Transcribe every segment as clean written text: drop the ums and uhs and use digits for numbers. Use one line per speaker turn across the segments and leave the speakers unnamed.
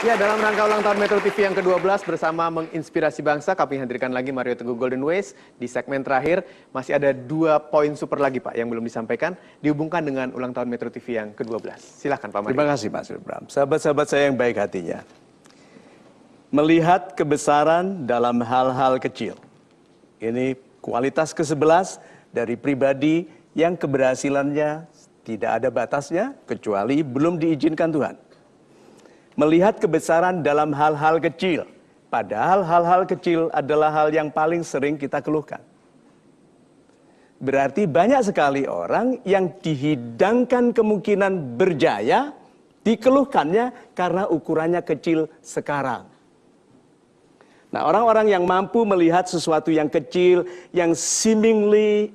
Ya, dalam rangka ulang tahun Metro TV yang ke-12 bersama menginspirasi bangsa, kami hadirkan lagi Mario Teguh Golden Ways. Di segmen terakhir, masih ada 2 poin super lagi Pak yang belum disampaikan, dihubungkan dengan ulang tahun Metro TV yang ke-12. Silahkan Pak Mario.
Terima kasih Mas Ibram. Sahabat-sahabat saya yang baik hatinya. Melihat kebesaran dalam hal-hal kecil. Ini kualitas ke-11 dari pribadi yang keberhasilannya tidak ada batasnya, kecuali belum diizinkan Tuhan. Melihat kebesaran dalam hal-hal kecil. Padahal hal-hal kecil adalah hal yang paling sering kita keluhkan. Berarti banyak sekali orang yang dihidangkan kemungkinan berjaya, dikeluhkannya karena ukurannya kecil sekarang. Nah, orang-orang yang mampu melihat sesuatu yang kecil, yang seemingly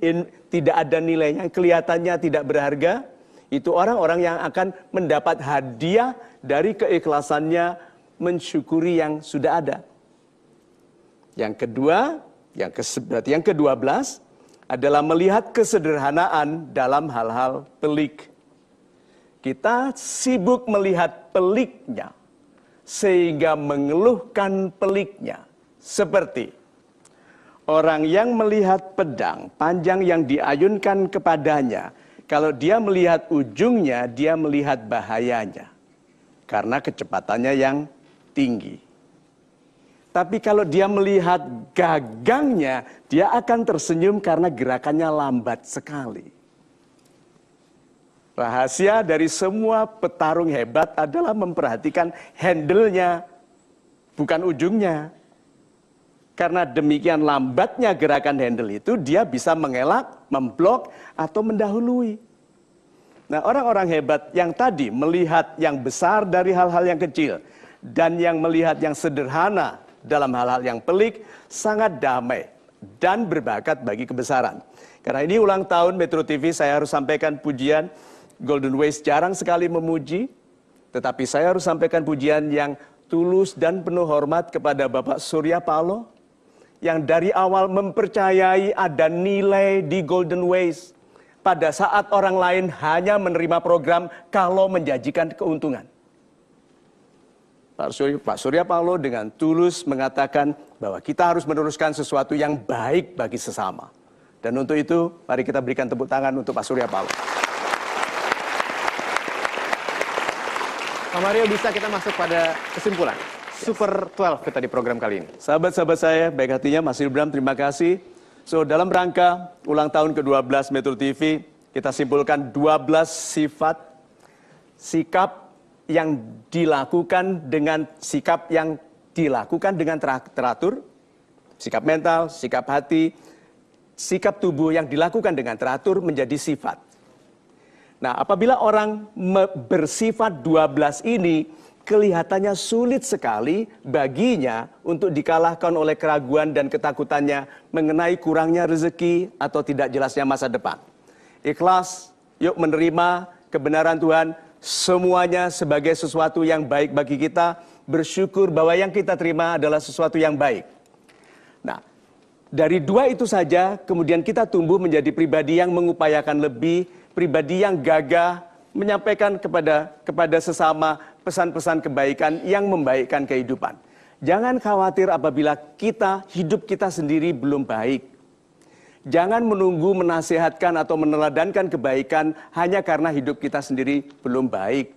tidak ada nilainya, kelihatannya tidak berharga, itu orang-orang yang akan mendapat hadiah dari keikhlasannya mensyukuri yang sudah ada. Yang kedua, berarti yang ke-12 adalah melihat kesederhanaan dalam hal-hal pelik. Kita sibuk melihat peliknya, sehingga mengeluhkan peliknya. Seperti orang yang melihat pedang panjang yang diayunkan kepadanya, kalau dia melihat ujungnya, dia melihat bahayanya. Karena kecepatannya yang tinggi. Tapi kalau dia melihat gagangnya, dia akan tersenyum karena gerakannya lambat sekali. Rahasia dari semua petarung hebat adalah memperhatikan handle-nya, bukan ujungnya. Karena demikian lambatnya gerakan handle itu, dia bisa mengelak, memblok, atau mendahului. Nah, orang-orang hebat yang tadi melihat yang besar dari hal-hal yang kecil, dan yang melihat yang sederhana dalam hal-hal yang pelik, sangat damai dan berbakat bagi kebesaran. Karena ini ulang tahun Metro TV, saya harus sampaikan pujian. Golden Ways jarang sekali memuji, tetapi saya harus sampaikan pujian yang tulus dan penuh hormat kepada Bapak Surya Paloh, yang dari awal mempercayai ada nilai di Golden Ways. Pada saat orang lain hanya menerima program kalau menjanjikan keuntungan. Pak Surya Paloh dengan tulus mengatakan bahwa kita harus meneruskan sesuatu yang baik bagi sesama. Dan untuk itu, mari kita berikan tepuk tangan untuk Pak Surya Paloh.
Pak Mario, bisa kita masuk pada kesimpulan? Super 12 kita di program kali ini.
Sahabat-sahabat saya, baik hatinya, Mas Ibram, terima kasih. So, dalam rangka ulang tahun ke-12 Metro TV, kita simpulkan 12 sifat, sikap yang dilakukan dengan teratur, sikap mental, sikap hati, sikap tubuh yang dilakukan dengan teratur menjadi sifat. Nah, apabila orang bersifat 12 ini, kelihatannya sulit sekali baginya untuk dikalahkan oleh keraguan dan ketakutannya mengenai kurangnya rezeki atau tidak jelasnya masa depan. Ikhlas, yuk menerima kebenaran Tuhan, semuanya sebagai sesuatu yang baik bagi kita, bersyukur bahwa yang kita terima adalah sesuatu yang baik. Nah, dari 2 itu saja, kemudian kita tumbuh menjadi pribadi yang mengupayakan lebih, pribadi yang gagah, menyampaikan kepada sesama pesan-pesan kebaikan yang membaikkan kehidupan. Jangan khawatir apabila hidup kita sendiri belum baik. Jangan menunggu menasihatkan atau meneladankan kebaikan hanya karena hidup kita sendiri belum baik.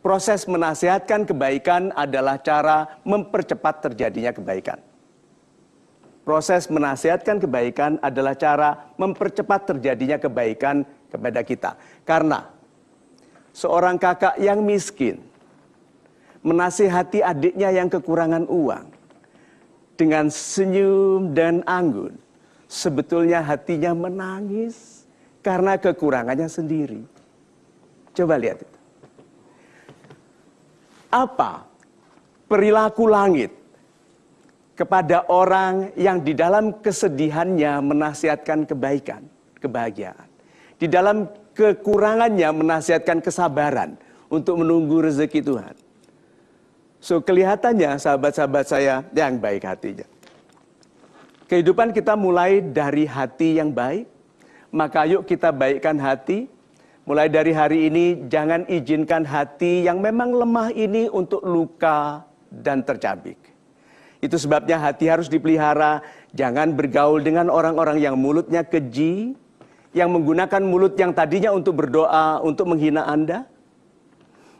Proses menasihatkan kebaikan adalah cara mempercepat terjadinya kebaikan. Proses menasihatkan kebaikan adalah cara mempercepat terjadinya kebaikan kepada kita. Karena seorang kakak yang miskin menasihati adiknya yang kekurangan uang dengan senyum dan anggun, sebetulnya hatinya menangis karena kekurangannya sendiri. Coba lihat itu. Apa perilaku langit kepada orang yang di dalam kesedihannya menasihatkan kebaikan, kebahagiaan. Di dalam kekurangannya menasihatkan kesabaran untuk menunggu rezeki Tuhan. So, kelihatannya sahabat-sahabat saya yang baik hatinya. Kehidupan kita mulai dari hati yang baik, maka yuk kita baikkan hati. Mulai dari hari ini jangan izinkan hati yang memang lemah ini untuk luka, dan tercabik. Itu sebabnya hati harus dipelihara, jangan bergaul dengan orang-orang yang mulutnya keji, yang menggunakan mulut yang tadinya untuk berdoa, untuk menghina Anda.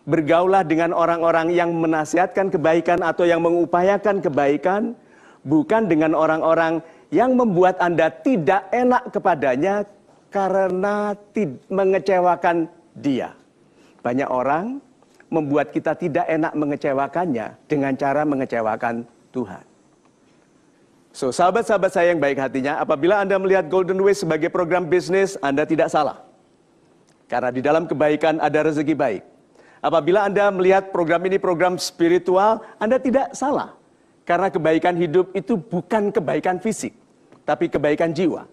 Bergaulah dengan orang-orang yang menasihatkan kebaikan atau yang mengupayakan kebaikan, bukan dengan orang-orang yang membuat Anda tidak enak kepadanya karena mengecewakan dia. Banyak orang membuat kita tidak enak mengecewakannya dengan cara mengecewakan Tuhan. So, sahabat-sahabat saya yang baik hatinya, apabila Anda melihat Golden Way sebagai program bisnis, Anda tidak salah. Karena di dalam kebaikan ada rezeki baik. Apabila Anda melihat program ini program spiritual, Anda tidak salah. Karena kebaikan hidup itu bukan kebaikan fisik, tapi kebaikan jiwa.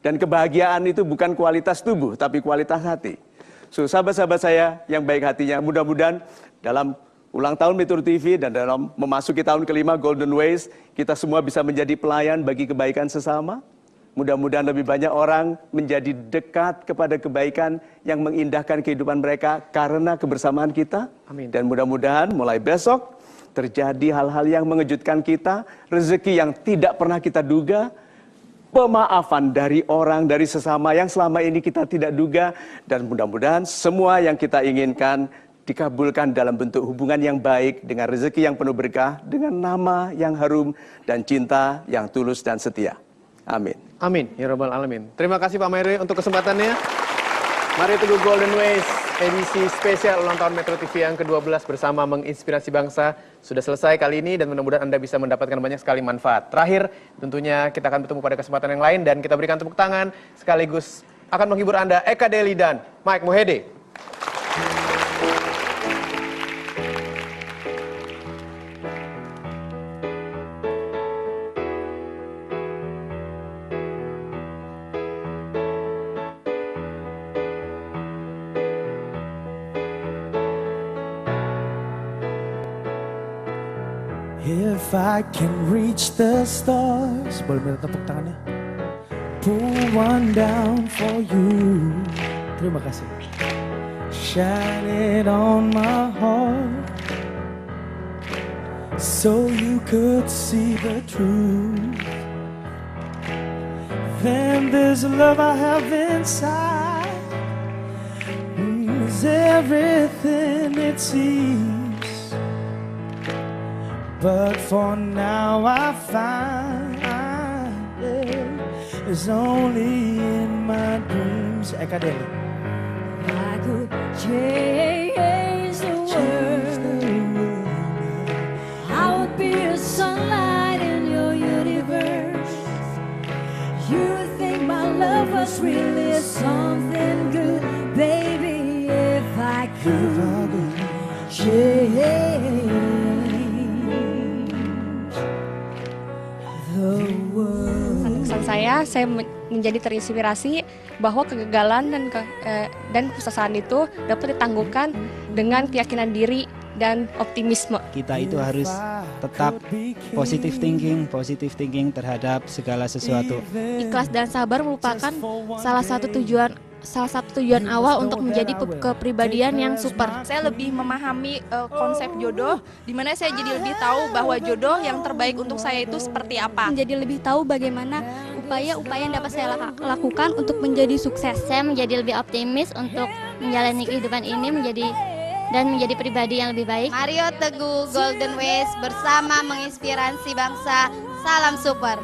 Dan kebahagiaan itu bukan kualitas tubuh, tapi kualitas hati. So, sahabat-sahabat saya yang baik hatinya, mudah-mudahan dalam ulang tahun Metro TV dan dalam memasuki tahun kelima Golden Ways, kita semua bisa menjadi pelayan bagi kebaikan sesama. Mudah-mudahan lebih banyak orang menjadi dekat kepada kebaikan yang mengindahkan kehidupan mereka karena kebersamaan kita.
Amin.
Dan mudah-mudahan mulai besok terjadi hal-hal yang mengejutkan kita, rezeki yang tidak pernah kita duga, pemaafan dari orang, dari sesama yang selama ini kita tidak duga, dan mudah-mudahan semua yang kita inginkan dikabulkan dalam bentuk hubungan yang baik, dengan rezeki yang penuh berkah, dengan nama yang harum, dan cinta yang tulus dan setia. Amin.
Amin, ya Rabbal Alamin. Terima kasih Pak Mario untuk kesempatannya. Mario Teguh Golden Ways, edisi spesial ulang tahun Metro TV yang ke-12 bersama menginspirasi bangsa sudah selesai kali ini dan mudah-mudahan Anda bisa mendapatkan banyak sekali manfaat. Terakhir, tentunya kita akan bertemu pada kesempatan yang lain dan kita berikan tepuk tangan sekaligus akan menghibur Anda Eka Deli dan Mike Mohede.
If I can reach the stars, boleh minta tepuk tangannya. Pull one down for you. Terima kasih. Shine it on my heart, so you could see the truth. Then there's a love I have inside, is everything it seems. But for now I find it's only in my dreams. Eka Deli.
I could change the world. I would be a sunlight in your universe. You think my love was really something good, baby? If I could change the world.
Kesan saya menjadi terinspirasi bahwa kegagalan dan kesusahan itu dapat ditangguhkan dengan keyakinan diri dan optimisme.
Kita itu harus tetap positive thinking terhadap segala sesuatu.
Ikhlas dan sabar merupakan salah satu tujuan awal untuk menjadi kepribadian yang super.
Saya lebih memahami konsep jodoh, di mana saya jadi lebih tahu bahwa jodoh yang terbaik untuk saya itu seperti apa.
Menjadi lebih tahu bagaimana upaya-upaya yang dapat saya lakukan untuk menjadi sukses. Saya menjadi lebih optimis untuk menjalani kehidupan ini menjadi pribadi yang lebih baik.
Mario Teguh Golden Ways bersama menginspirasi bangsa. Salam super.